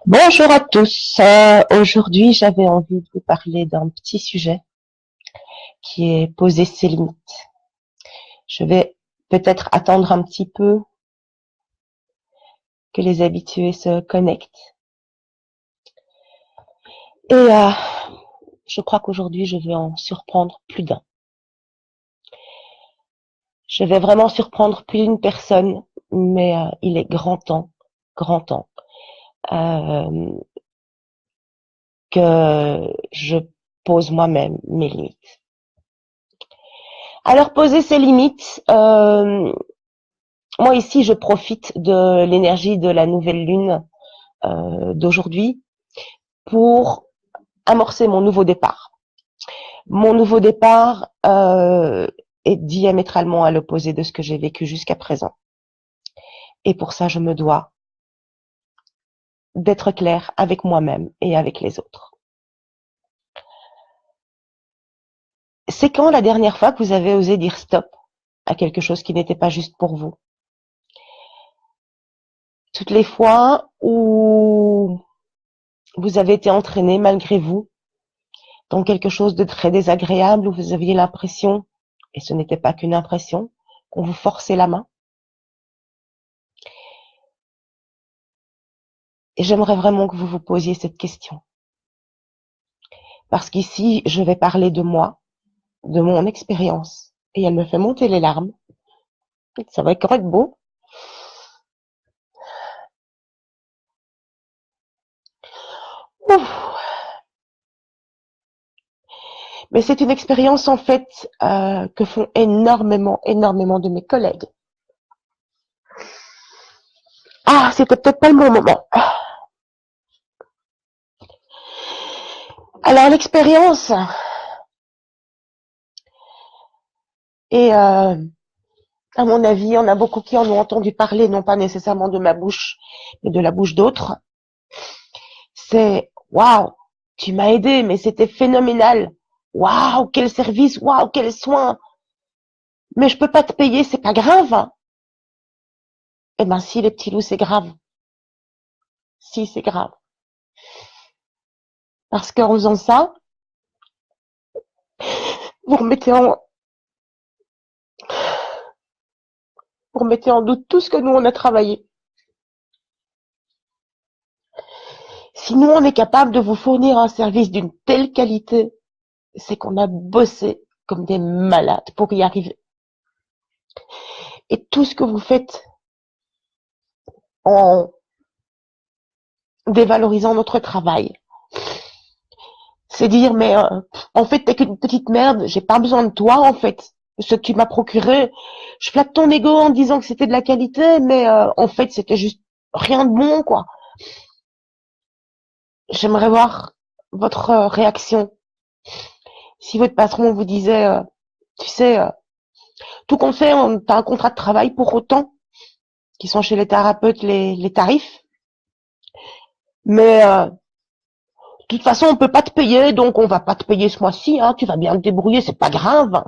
Bonjour à tous. Aujourd'hui, j'avais envie de vous parler d'un petit sujet qui est poser ses limites. Je vais peut-être attendre un petit peu que les habitués se connectent. Et je crois qu'aujourd'hui, je vais en surprendre plus d'un. Je vais vraiment surprendre plus d'une personne, mais il est grand temps, euh, que je pose moi-même mes limites. Alors, poser ses limites, moi ici, je profite de l'énergie de la nouvelle lune d'aujourd'hui pour amorcer mon nouveau départ. Mon nouveau départ est diamétralement à l'opposé de ce que j'ai vécu jusqu'à présent. Et pour ça, je me dois d'être claire avec moi-même et avec les autres. C'est quand la dernière fois que vous avez osé dire stop à quelque chose qui n'était pas juste pour vous? Toutes les fois où vous avez été entraîné malgré vous dans quelque chose de très désagréable, où vous aviez l'impression, et ce n'était pas qu'une impression, qu'on vous forçait la main. Et j'aimerais vraiment que vous vous posiez cette question. Parce qu'ici, je vais parler de moi, de mon expérience. Et elle me fait monter les larmes. Ça va être beau. Ouf. Mais c'est une expérience en fait que font énormément de mes collègues. Ah, c'était peut-être pas le bon moment. Alors l'expérience et à mon avis, il y en a beaucoup qui en ont entendu parler, non pas nécessairement de ma bouche, mais de la bouche d'autres. C'est waouh, tu m'as aidé, mais c'était phénoménal. Waouh, quel service, waouh, quel soin. Mais je peux pas te payer, c'est pas grave. Eh ben si les petits loups, c'est grave. Si, c'est grave. Parce qu'en faisant ça, vous remettez en, vous remettez en doute tout ce que nous on a travaillé. Si nous on est capable de vous fournir un service d'une telle qualité, c'est qu'on a bossé comme des malades pour y arriver. Et tout ce que vous faites en dévalorisant notre travail, c'est dire mais en fait t'es qu'une petite merde, j'ai pas besoin de toi en fait. Ce que tu m'as procuré, je flatte ton ego en disant que c'était de la qualité, mais en fait c'était juste rien de bon quoi. J'aimerais voir votre réaction. Si votre patron vous disait, tu sais, tout compte fait, t'as un contrat de travail pour autant, qui sont chez les thérapeutes les tarifs, mais de toute façon on peut pas te payer, donc on va pas te payer ce mois-ci, hein, tu vas bien te débrouiller, c'est pas grave.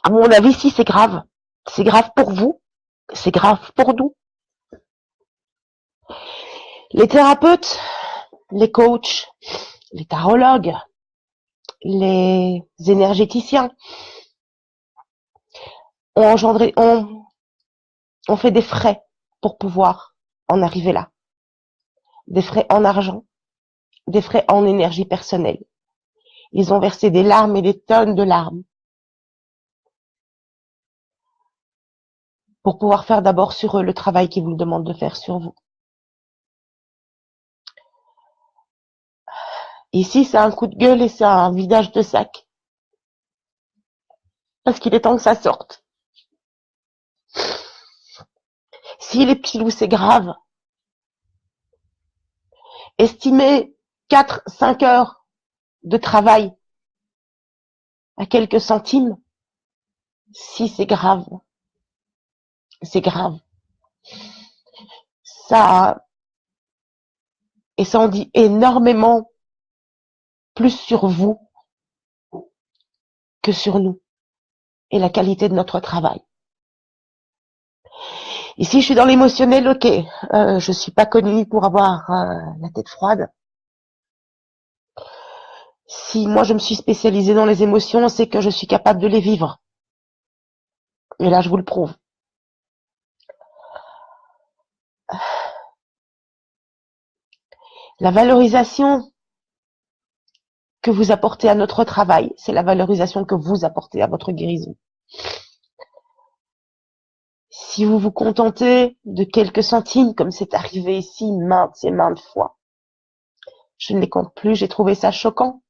À mon avis, si c'est grave. C'est grave pour vous, c'est grave pour nous. Les thérapeutes, les coachs, les tarologues, les énergéticiens ont engendré, ont fait des frais pour pouvoir en arriver là. Des frais en argent, des frais en énergie personnelle. Ils ont versé des larmes et des tonnes de larmes pour pouvoir faire d'abord sur eux le travail qu'ils vous demandent de faire sur vous. Ici, c'est un coup de gueule et c'est un vidage de sac. Parce qu'il est temps que ça sorte. Si les petits loups, c'est grave, estimez 4-5 heures de travail à quelques centimes, si c'est grave, c'est grave. Ça, et ça en dit énormément plus sur vous que sur nous et la qualité de notre travail. Ici, je suis dans l'émotionnel, ok. Je suis pas connue pour avoir la tête froide. Si moi je me suis spécialisée dans les émotions, c'est que je suis capable de les vivre. Et là, je vous le prouve. La valorisation que vous apportez à notre travail, c'est la valorisation que vous apportez à votre guérison. Si vous vous contentez de quelques centimes, comme c'est arrivé ici maintes et maintes fois, je ne les compte plus, j'ai trouvé ça choquant.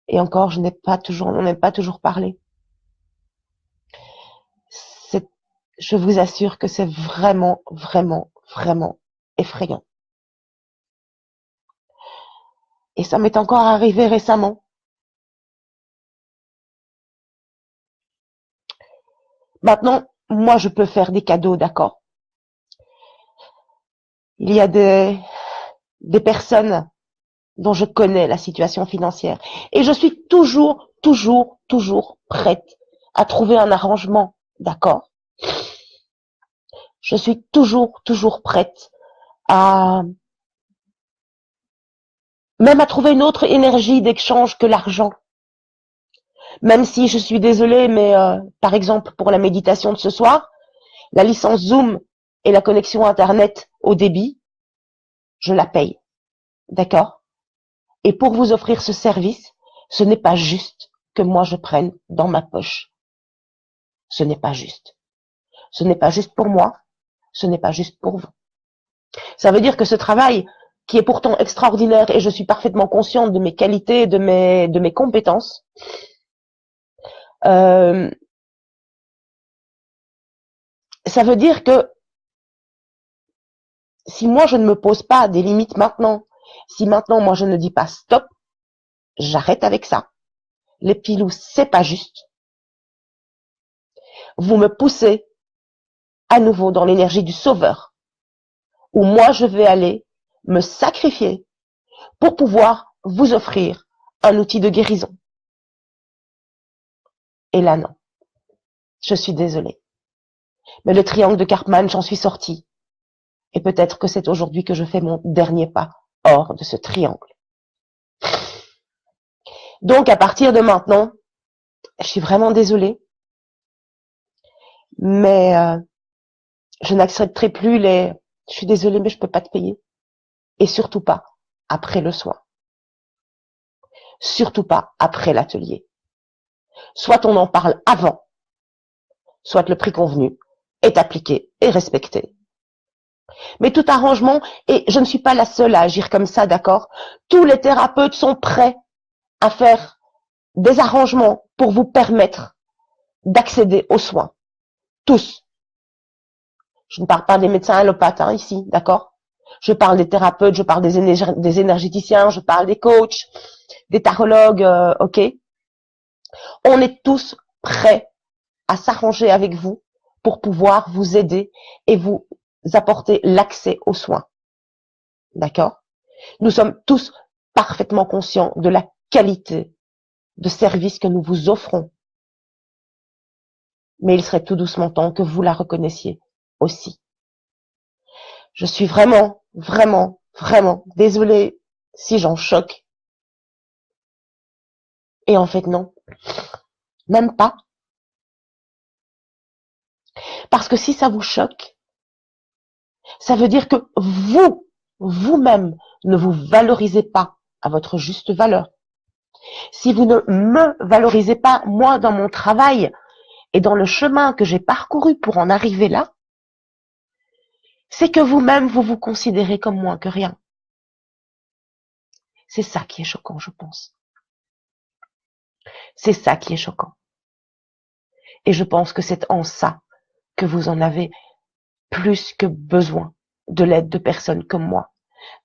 Et encore, on n'en pas toujours parlé. Je vous assure que c'est vraiment, vraiment, vraiment effrayant. Et ça m'est encore arrivé récemment. Maintenant, moi, je peux faire des cadeaux, d'accord. Il y a des personnes dont je connais la situation financière. Et je suis toujours, toujours, toujours prête à trouver un arrangement, d'accord. Je suis toujours, toujours prête à même à trouver une autre énergie d'échange que l'argent. Même si je suis désolée, mais par exemple pour la méditation de ce soir, la licence Zoom et la connexion Internet au débit, je la paye. D'accord? Et pour vous offrir ce service, ce n'est pas juste que moi je prenne dans ma poche. Ce n'est pas juste. Ce n'est pas juste pour moi. Ce n'est pas juste pour vous. Ça veut dire que ce travail, qui est pourtant extraordinaire et je suis parfaitement consciente de mes qualités, de mes compétences, ça veut dire que si moi je ne me pose pas des limites maintenant, si maintenant moi je ne dis pas stop, j'arrête avec ça. Les pilous, c'est pas juste. Vous me poussez à nouveau dans l'énergie du sauveur, où moi je vais aller me sacrifier pour pouvoir vous offrir un outil de guérison. Et là, non. Je suis désolée. Mais le triangle de Karpman, j'en suis sortie. Et peut-être que c'est aujourd'hui que je fais mon dernier pas hors de ce triangle. Donc, à partir de maintenant, je suis vraiment désolée. Mais je n'accepterai plus je suis désolée, mais je peux pas te payer. Et surtout pas après le soin. Surtout pas après l'atelier. Soit on en parle avant, soit le prix convenu est appliqué et respecté. Mais tout arrangement, et je ne suis pas la seule à agir comme ça, d'accord? Tous les thérapeutes sont prêts à faire des arrangements pour vous permettre d'accéder aux soins. Tous. Je ne parle pas des médecins allopathes ici, d'accord? Je parle des thérapeutes, je parle des énergéticiens, je parle des coachs, des tarologues, ok? On est tous prêts à s'arranger avec vous pour pouvoir vous aider et vous apporter l'accès aux soins. D'accord? Nous sommes tous parfaitement conscients de la qualité de service que nous vous offrons. Mais il serait tout doucement temps que vous la reconnaissiez aussi. Je suis vraiment, vraiment, vraiment désolée si j'en choque. Et en fait, non. Même pas. Parce que si ça vous choque, ça veut dire que vous-même, ne vous valorisez pas à votre juste valeur. Si vous ne me valorisez pas, moi, dans mon travail et dans le chemin que j'ai parcouru pour en arriver là, c'est que vous-même, vous vous considérez comme moins que rien. C'est ça qui est choquant, je pense. C'est ça qui est choquant. Et je pense que c'est en ça que vous en avez plus que besoin de l'aide de personnes comme moi,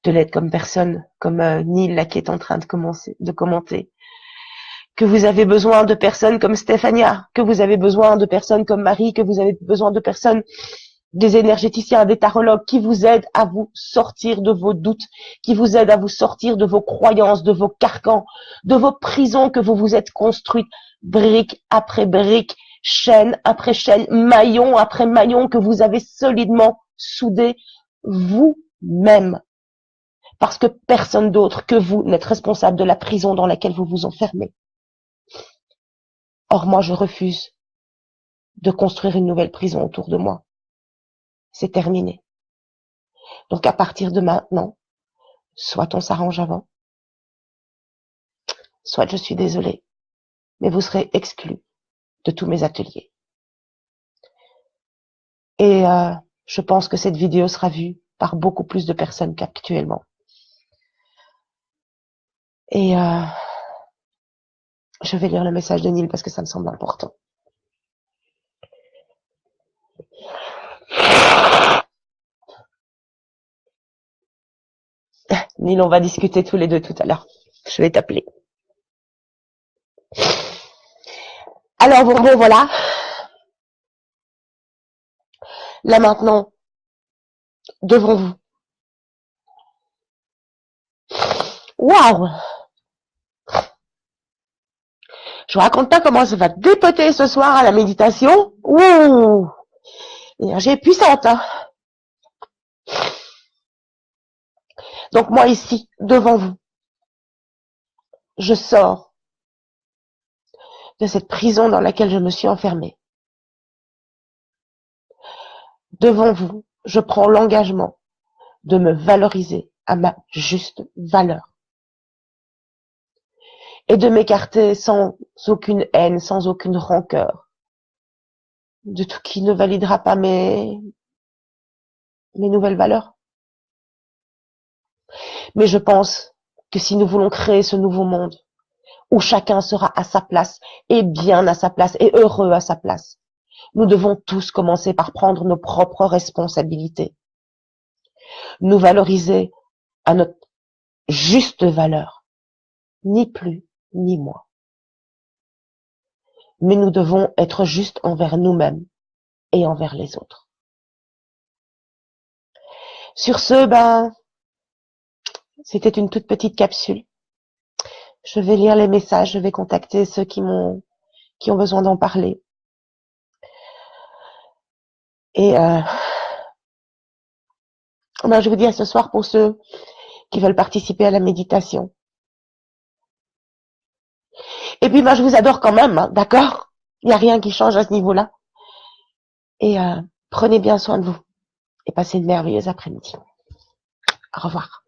de l'aide comme personne comme Neil là qui est en train de commenter, que vous avez besoin de personnes comme Stéphania, que vous avez besoin de personnes comme Marie, que vous avez besoin de personnes, des énergéticiens, des tarologues qui vous aident à vous sortir de vos doutes, qui vous aident à vous sortir de vos croyances, de vos carcans, de vos prisons que vous vous êtes construites brique après brique, chaîne après chaîne, maillon après maillon que vous avez solidement soudé vous-même. Parce que personne d'autre que vous n'êtes responsable de la prison dans laquelle vous vous enfermez. Or, moi, je refuse de construire une nouvelle prison autour de moi. C'est terminé. Donc, à partir de maintenant, soit on s'arrange avant, soit je suis désolée, mais vous serez exclus de tous mes ateliers. Et je pense que cette vidéo sera vue par beaucoup plus de personnes qu'actuellement. Et je vais lire le message de Neil parce que ça me semble important. Neil, on va discuter tous les deux tout à l'heure. Je vais t'appeler. Alors bon, voilà. Là maintenant, devant vous. Waouh! Je vous raconte pas comment ça va dépoter ce soir à la méditation. Ouh! L'énergie puissante, hein. Donc moi ici, devant vous, je sors de cette prison dans laquelle je me suis enfermée. Devant vous, je prends l'engagement de me valoriser à ma juste valeur. Et de m'écarter sans aucune haine, sans aucune rancœur de tout qui ne validera pas mes nouvelles valeurs. Mais je pense que si nous voulons créer ce nouveau monde où chacun sera à sa place et bien à sa place et heureux à sa place, nous devons tous commencer par prendre nos propres responsabilités, nous valoriser à notre juste valeur, ni plus ni moins. Mais nous devons être justes envers nous-mêmes et envers les autres. Sur ce, c'était une toute petite capsule. Je vais lire les messages, je vais contacter ceux qui ont besoin d'en parler. Et je vous dis à ce soir pour ceux qui veulent participer à la méditation. Et puis je vous adore quand même, hein, d'accord? Il n'y a rien qui change à ce niveau-là. Et prenez bien soin de vous et passez une merveilleuse après-midi. Au revoir.